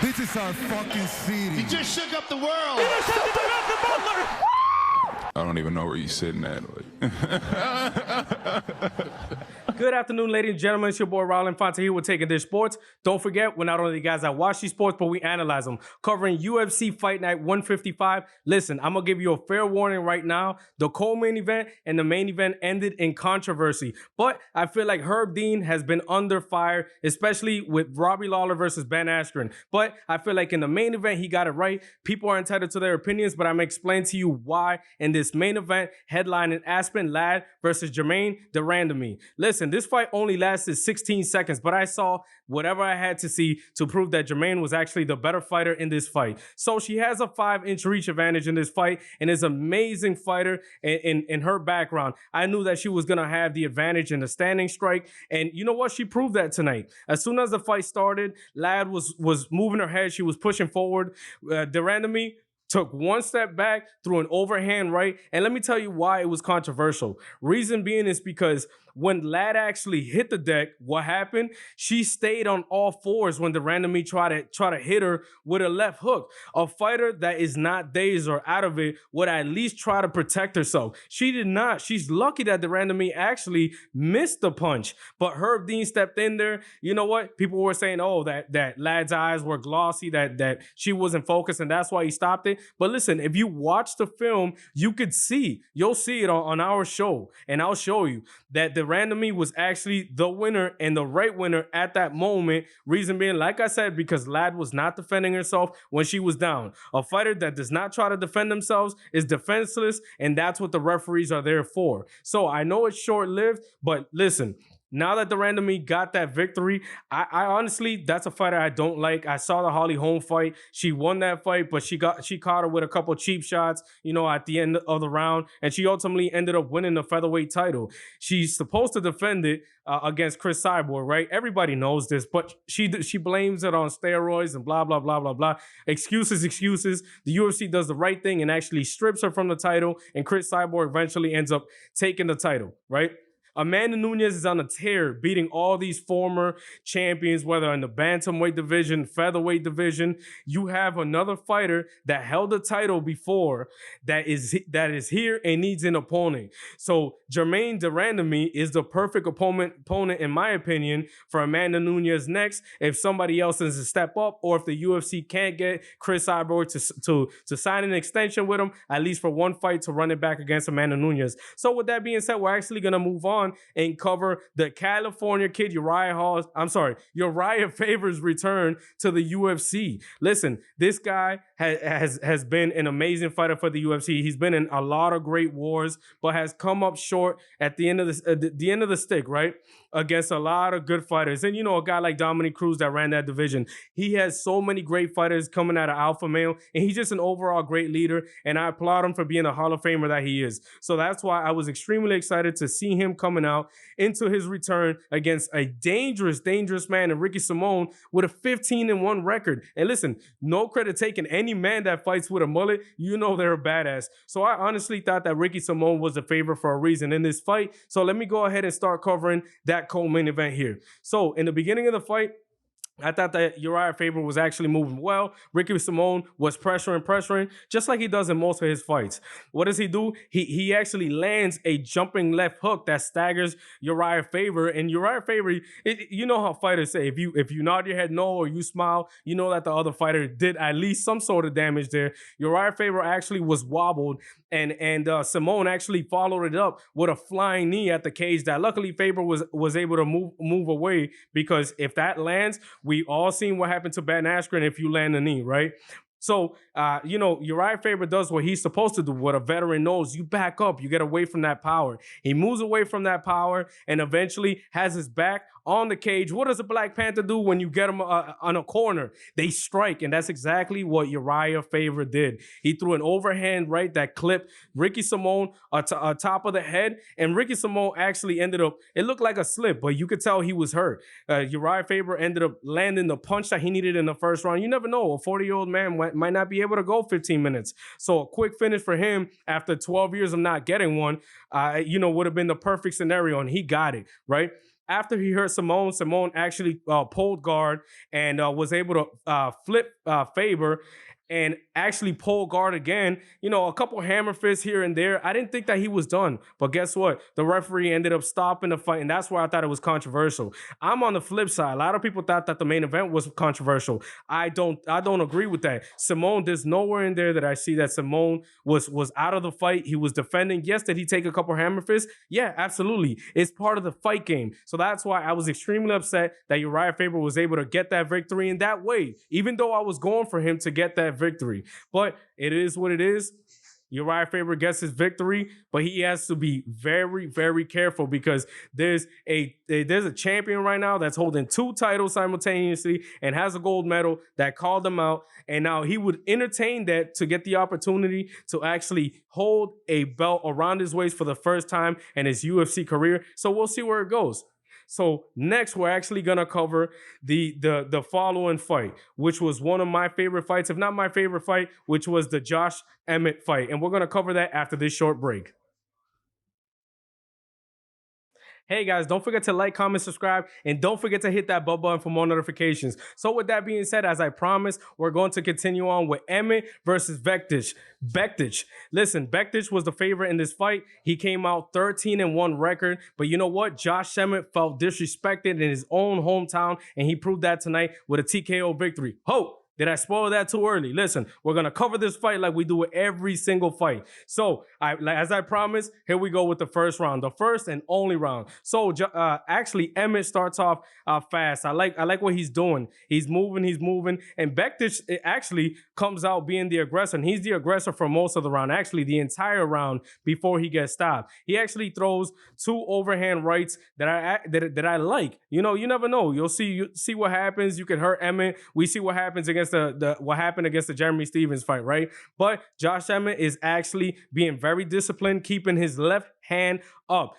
This is our fucking city. He just shook up the world. I don't even know where you're sitting at. Good afternoon, ladies and gentlemen. It's your boy, Raul Infante here with Taking Dish Sports. Don't forget, we're not only the guys that watch these sports, but we analyze them. Covering UFC Fight Night 155. Listen, I'm going to give you a fair warning right now. The co-main event and the main event ended in controversy. But I feel like Herb Dean has been under fire, especially with Robbie Lawler versus Ben Askren. But I feel like in the main event, he got it right. People are entitled to their opinions, but I'm going to explain to you why in this main event, headlining Aspen Ladd versus Germaine the Randamie. Listen, this fight only lasted 16 seconds, but I saw whatever I had to see to prove that Germaine was actually the better fighter in this fight. So she has a 5-inch reach advantage in this fight and is an amazing fighter in her background. I knew that she was going to have the advantage in the standing strike, and you know what? She proved that tonight. As soon as the fight started, Ladd was moving her head. She was pushing forward. The Randamie took one step back, threw an overhand right, and let me tell you why it was controversial. Reason being is because when Ladd actually hit the deck, what happened? She stayed on all fours when the Randamie tried to hit her with a left hook. A fighter that is not dazed or out of it would at least try to protect herself. She did not. She's lucky that the Randamie actually missed the punch, but Herb Dean stepped in there. You know what? People were saying, oh, that Ladd's eyes were glossy, that she wasn't focused, and that's why he stopped it. But listen, if you watch the film, you could see, you'll see it on our show, and I'll show you that the Randamie was actually the winner and the right winner at that moment. Reason being, like I said, because Ladd was not defending herself when she was down. A fighter that does not try to defend themselves is defenseless, and that's what the referees are there for. So I know it's short-lived, but listen, now that the Randamie got that victory, I honestly, that's a fighter I don't like. I saw the Holly Holm fight. She won that fight, but she caught her with a couple cheap shots, you know, at the end of the round, and she ultimately ended up winning the featherweight title. She's supposed to defend it against Chris Cyborg, right? Everybody knows this, but she blames it on steroids and blah, blah, blah, blah, blah. Excuses. The UFC does the right thing and actually strips her from the title, and Chris Cyborg eventually ends up taking the title, right? Amanda Nunes is on a tear, beating all these former champions, whether in the bantamweight division, featherweight division. You have another fighter that held the title before that is here and needs an opponent. So Germaine the Randamie is the perfect opponent, in my opinion, for Amanda Nunes next. If somebody else is to step up, or if the UFC can't get Chris Cyborg to sign an extension with him, at least for one fight to run it back against Amanda Nunes. So with that being said, we're actually going to move on and cover the California kid Urijah Faber's return to the UFC. Listen, this guy has been an amazing fighter for the UFC. He's been in a lot of great wars, but has come up short at the end of the end of the stick, right? Against a lot of good fighters. And you know, a guy like Dominic Cruz that ran that division, he has so many great fighters coming out of Alpha Male, and he's just an overall great leader, and I applaud him for being a Hall of Famer that he is. So that's why I was extremely excited to see him coming out into his return against a dangerous man in Ricky Simón with a 15-1 record. And listen, no credit taken. Any man that fights with a mullet, you know they're a badass. So I honestly thought that Ricky Simón was the favorite for a reason in this fight. So let me go ahead and start covering that co-main event here. So in the beginning of the fight, I thought that Urijah Faber was actually moving well. Ricky Simón was pressuring, just like he does in most of his fights. What does he do? He actually lands a jumping left hook that staggers Urijah Faber. And Urijah Faber, you know how fighters say, if you nod your head no or you smile, you know that the other fighter did at least some sort of damage there. Urijah Faber actually was wobbled, and Simón actually followed it up with a flying knee at the cage that luckily Faber was able to move away, because if that lands, we all seen what happened to Ben Askren if you land a knee, right? So, you know, Urijah Faber does what he's supposed to do, what a veteran knows. You back up, you get away from that power. He moves away from that power and eventually has his back on the cage. What does a Black Panther do when you get him on a corner? They strike, and that's exactly what Urijah Faber did. He threw an overhand right that clipped Ricky Simón top of the head, and Ricky Simón actually ended up, it looked like a slip, but you could tell he was hurt. Urijah Faber ended up landing the punch that he needed in the first round. You never know, a 40-year-old man might not be able to go 15 minutes. So a quick finish for him after 12 years of not getting one, you know, would have been the perfect scenario, and he got it, right? after he hurt Simone, Simone actually pulled guard and was able to flip Faber and actually pull guard again. You know, a couple hammer fists here and there. I didn't think that he was done, but guess what? The referee ended up stopping the fight, and that's why I thought it was controversial. I'm on the flip side. A lot of people thought that the main event was controversial. I don't agree with that. Simone, there's nowhere in there that I see that Simone was out of the fight. He was defending. Yes, did he take a couple hammer fists? Yeah, absolutely. It's part of the fight game. So that's why I was extremely upset that Urijah Faber was able to get that victory in that way, even though I was going for him to get that victory. But it is what it is. Urijah Faber gets his victory, but he has to be very, very careful because there's a champion right now that's holding 2 titles simultaneously and has a gold medal that called him out. And now he would entertain that to get the opportunity to actually hold a belt around his waist for the first time in his UFC career. So we'll see where it goes. So next, we're actually gonna cover the following fight, which was one of my favorite fights, if not my favorite fight, which was the Josh Emmett fight, and we're gonna cover that after this short break. Hey guys, don't forget to like, comment, subscribe, and don't forget to hit that bell button for more notifications. So with that being said, as I promised, we're going to continue on with Emmett versus Bektic. Bektic. Listen, Bektic was the favorite in this fight. He came out 13-1 record, but you know what? Josh Emmett felt disrespected in his own hometown, and he proved that tonight with a TKO victory. Ho! Did I spoil that too early? Listen, we're going to cover this fight like we do with every single fight. So, as I promised, here we go with the first round, the first and only round. So, actually, Emmett starts off fast. I like what he's doing. He's moving, and Bektic actually comes out being the aggressor, and he's the aggressor for most of the round, actually the entire round before he gets stopped. He actually throws 2 overhand rights that I like. You know, you never know. You'll see what happens. You can hurt Emmett. We see what happens against what happened against the Jeremy Stephens fight, right? But Josh Emmett is actually being very disciplined, keeping his left hand up.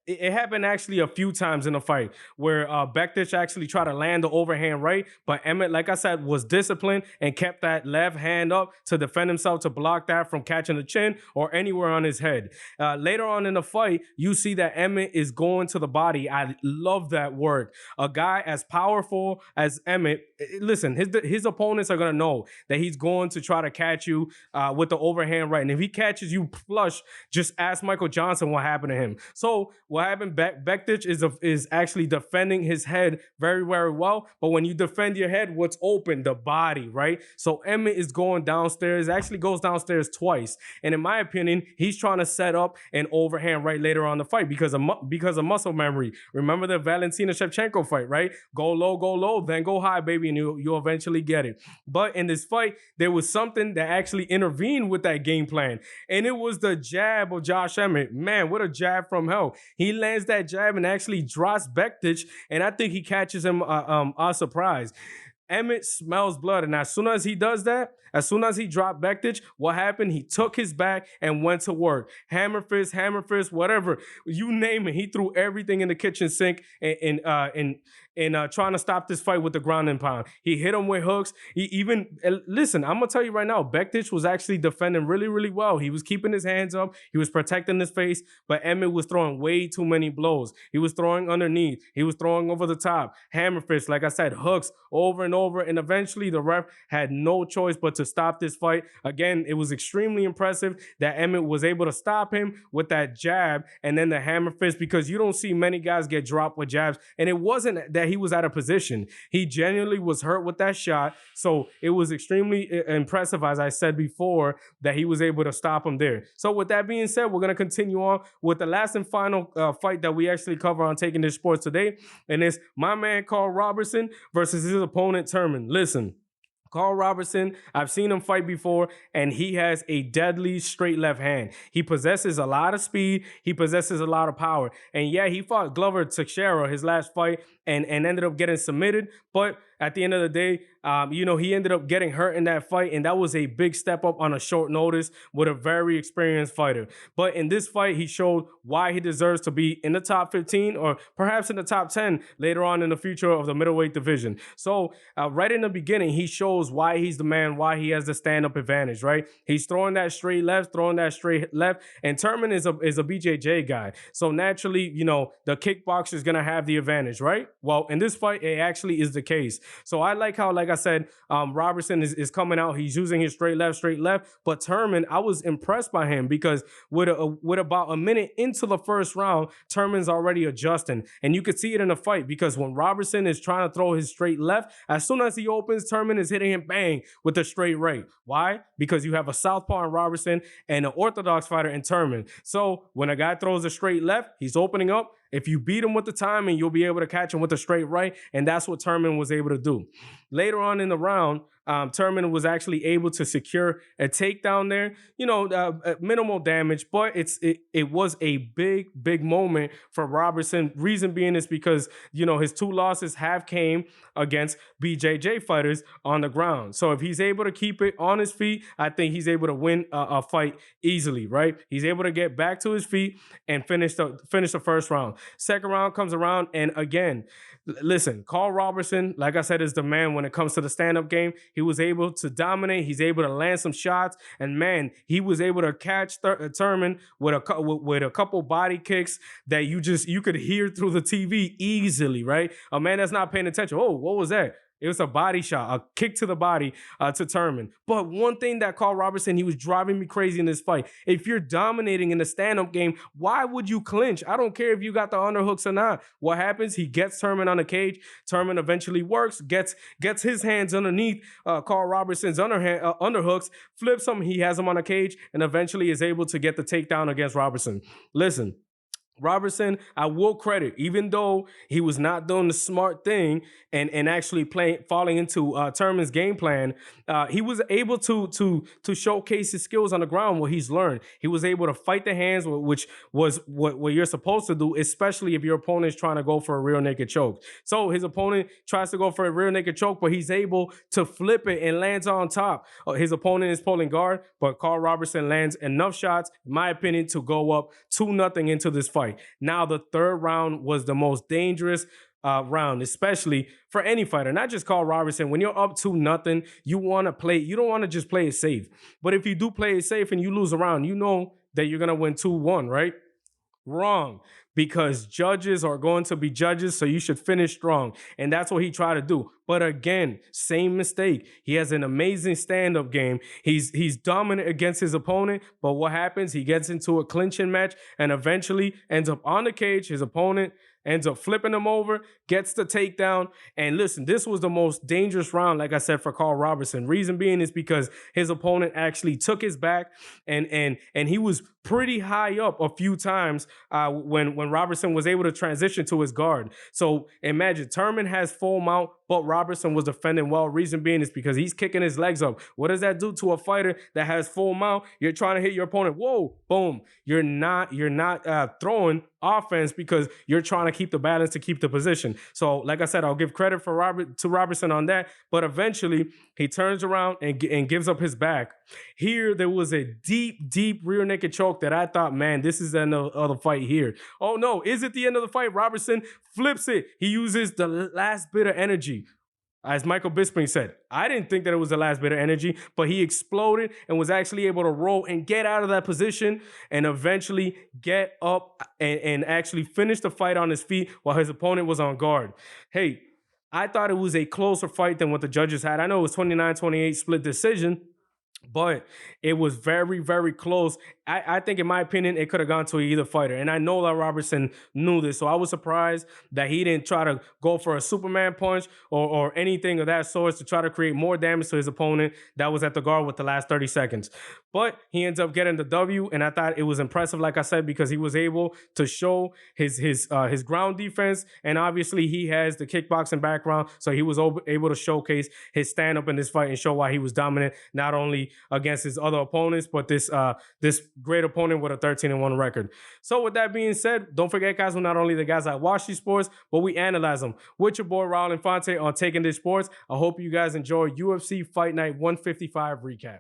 It happened actually a few times in the fight where Bektic actually tried to land the overhand right, but Emmett, like I said, was disciplined and kept that left hand up to defend himself, to block that from catching the chin or anywhere on his head. Later on in the fight, you see that Emmett is going to the body. I love that work. A guy as powerful as Emmett, listen, his opponents are going to know that he's going to try to catch you with the overhand right. And if he catches you flush, just ask Michael Johnson what happened to him. So what happened, Bektic is actually defending his head very, very well. But when you defend your head, what's open? The body, right? So Emmett is going downstairs, actually goes downstairs twice. And in my opinion, he's trying to set up an overhand right later on the fight because of muscle memory. Remember the Valentina Shevchenko fight, right? Go low, then go high, baby, and you'll eventually get it. But in this fight, there was something that actually intervened with that game plan. And it was the jab of Josh Emmett. Man, what a jab from hell. He lands that jab and actually drops Bektic, and I think he catches him a surprise. Emmett smells blood, and as soon as he does that, as soon as he dropped Bektic, what happened? He took his back and went to work. Hammer fist, whatever. You name it. He threw everything in the kitchen sink and trying to stop this fight with the ground and pound. He hit him with hooks. Listen, I'm going to tell you right now, Bektic was actually defending really, really well. He was keeping his hands up. He was protecting his face, but Emmett was throwing way too many blows. He was throwing underneath. He was throwing over the top. Hammer fist, like I said, hooks over and over, and eventually the ref had no choice but to stop this fight. Again, it was extremely impressive that Emmett was able to stop him with that jab and then the hammer fist, because you don't see many guys get dropped with jabs, and it wasn't that he was out of position. He genuinely was hurt with that shot, so it was extremely impressive, as I said before, that he was able to stop him there. So with that being said, we're going to continue on with the last and final fight that we actually cover on Taking This Sports today, and it's my man Karl Roberson versus his opponent Turman. Listen, Karl Roberson, I've seen him fight before, and he has a deadly straight left hand. He possesses a lot of speed. He possesses a lot of power. And yeah, he fought Glover Teixeira his last fight and ended up getting submitted. But at the end of the day, He ended up getting hurt in that fight, and that was a big step up on a short notice with a very experienced fighter. But in this fight, he showed why he deserves to be in the top 15 or perhaps in the top 10 later on in the future of the middleweight division. So right in the beginning, he shows why he's the man, why he has the stand-up advantage, right? He's throwing that straight left, and Turman is a BJJ guy. So naturally, the kickboxer is going to have the advantage, right? Well, in this fight, it actually is the case. So I like how, like I said, Roberson is coming out. He's using his straight left. But Turman, I was impressed by him because with about a minute into the first round, Turman's already adjusting. And you could see it in the fight because when Roberson is trying to throw his straight left, as soon as he opens, Turman is hitting him bang with the straight right. Why? Because you have a southpaw in Roberson and an orthodox fighter in Turman. So when a guy throws a straight left, he's opening up. If you beat him with the timing, you'll be able to catch him with a straight right, and that's what Turman was able to do. Later on in the round, Turman was actually able to secure a takedown there. Minimal damage, but it was a big moment for Roberson. Reason being is because, his two losses have came against BJJ fighters on the ground. So if he's able to keep it on his feet, I think he's able to win a fight easily, right? He's able to get back to his feet and finish the first round. Second round comes around, and again, listen, Karl Roberson, like I said, is the man when it comes to the stand-up game. He was able to dominate. He's able to land some shots, and man, he was able to catch Turman with a couple body kicks that you could hear through the TV easily, right? A man that's not paying attention. Oh, what was that? It was a body shot, a kick to the body to Turman. But one thing that Karl Roberson, he was driving me crazy in this fight. If you're dominating in the stand-up game, why would you clinch? I don't care if you got the underhooks or not. What happens? He gets Turman on the cage. Turman eventually works, gets his hands underneath Karl Roberson's underhooks, flips him. He has him on the cage, and eventually is able to get the takedown against Roberson. Listen, Roberson, I will credit, even though he was not doing the smart thing and actually falling into Turman's game plan, he was able to showcase his skills on the ground, what he's learned. He was able to fight the hands, which was what you're supposed to do, especially if your opponent is trying to go for a rear naked choke. So his opponent tries to go for a rear naked choke, but he's able to flip it and lands on top. His opponent is pulling guard, but Karl Roberson lands enough shots, in my opinion, to go up 2-0 into this fight. Now, the third round was the most dangerous round, especially for any fighter, not just Karl Roberson. When you're up 2-0, you want to play. You don't want to just play it safe. But if you do play it safe and you lose a round, you know that you're going to win 2-1, right? Wrong, because judges are going to be judges, so you should finish strong. And that's what he tried to do. But again, same mistake. He has an amazing stand-up game. He's dominant against his opponent, but what happens? He gets into a clinching match and eventually ends up on the cage. His opponent ends up flipping him over, gets the takedown. And listen, this was the most dangerous round, like I said, for Karl Roberson. Reason being is because his opponent actually took his back and he was pretty high up a few times when Roberson was able to transition to his guard. So imagine, Turman has full mount, but Roberson was defending well. Reason being is because he's kicking his legs up. What does that do to a fighter that has full mount? You're trying to hit your opponent. Whoa, boom. You're not throwing offense because you're trying to keep the balance to keep the position. So like I said, I'll give credit to Roberson on that, but eventually he turns around and gives up his back. Here, there was a deep rear naked choke that I thought, man, this is the end of the fight here. Oh no, is it the end of the fight? Roberson flips it. He uses the last bit of energy. As Michael Bisping said, I didn't think that it was the last bit of energy, but he exploded and was actually able to roll and get out of that position and eventually get up and actually finish the fight on his feet while his opponent was on guard. Hey, I thought it was a closer fight than what the judges had. I know it was 29-28 split decision, but it was very close. I think, in my opinion, it could have gone to either fighter. And I know that Roberson knew this, so I was surprised that he didn't try to go for a Superman punch or anything of that sort to try to create more damage to his opponent that was at the guard with the last 30 seconds. But he ends up getting the W, and I thought it was impressive, like I said, because he was able to show his ground defense, and obviously he has the kickboxing background, so he was able to showcase his stand-up in this fight and show why he was dominant, not only against his other opponents, but this great opponent with a 13-1 record. So with that being said, don't forget, guys, we're not only the guys that watch these sports, but we analyze them. With your boy Raul Infante on Taking This Sports. I hope you guys enjoy UFC Fight Night 155 recap.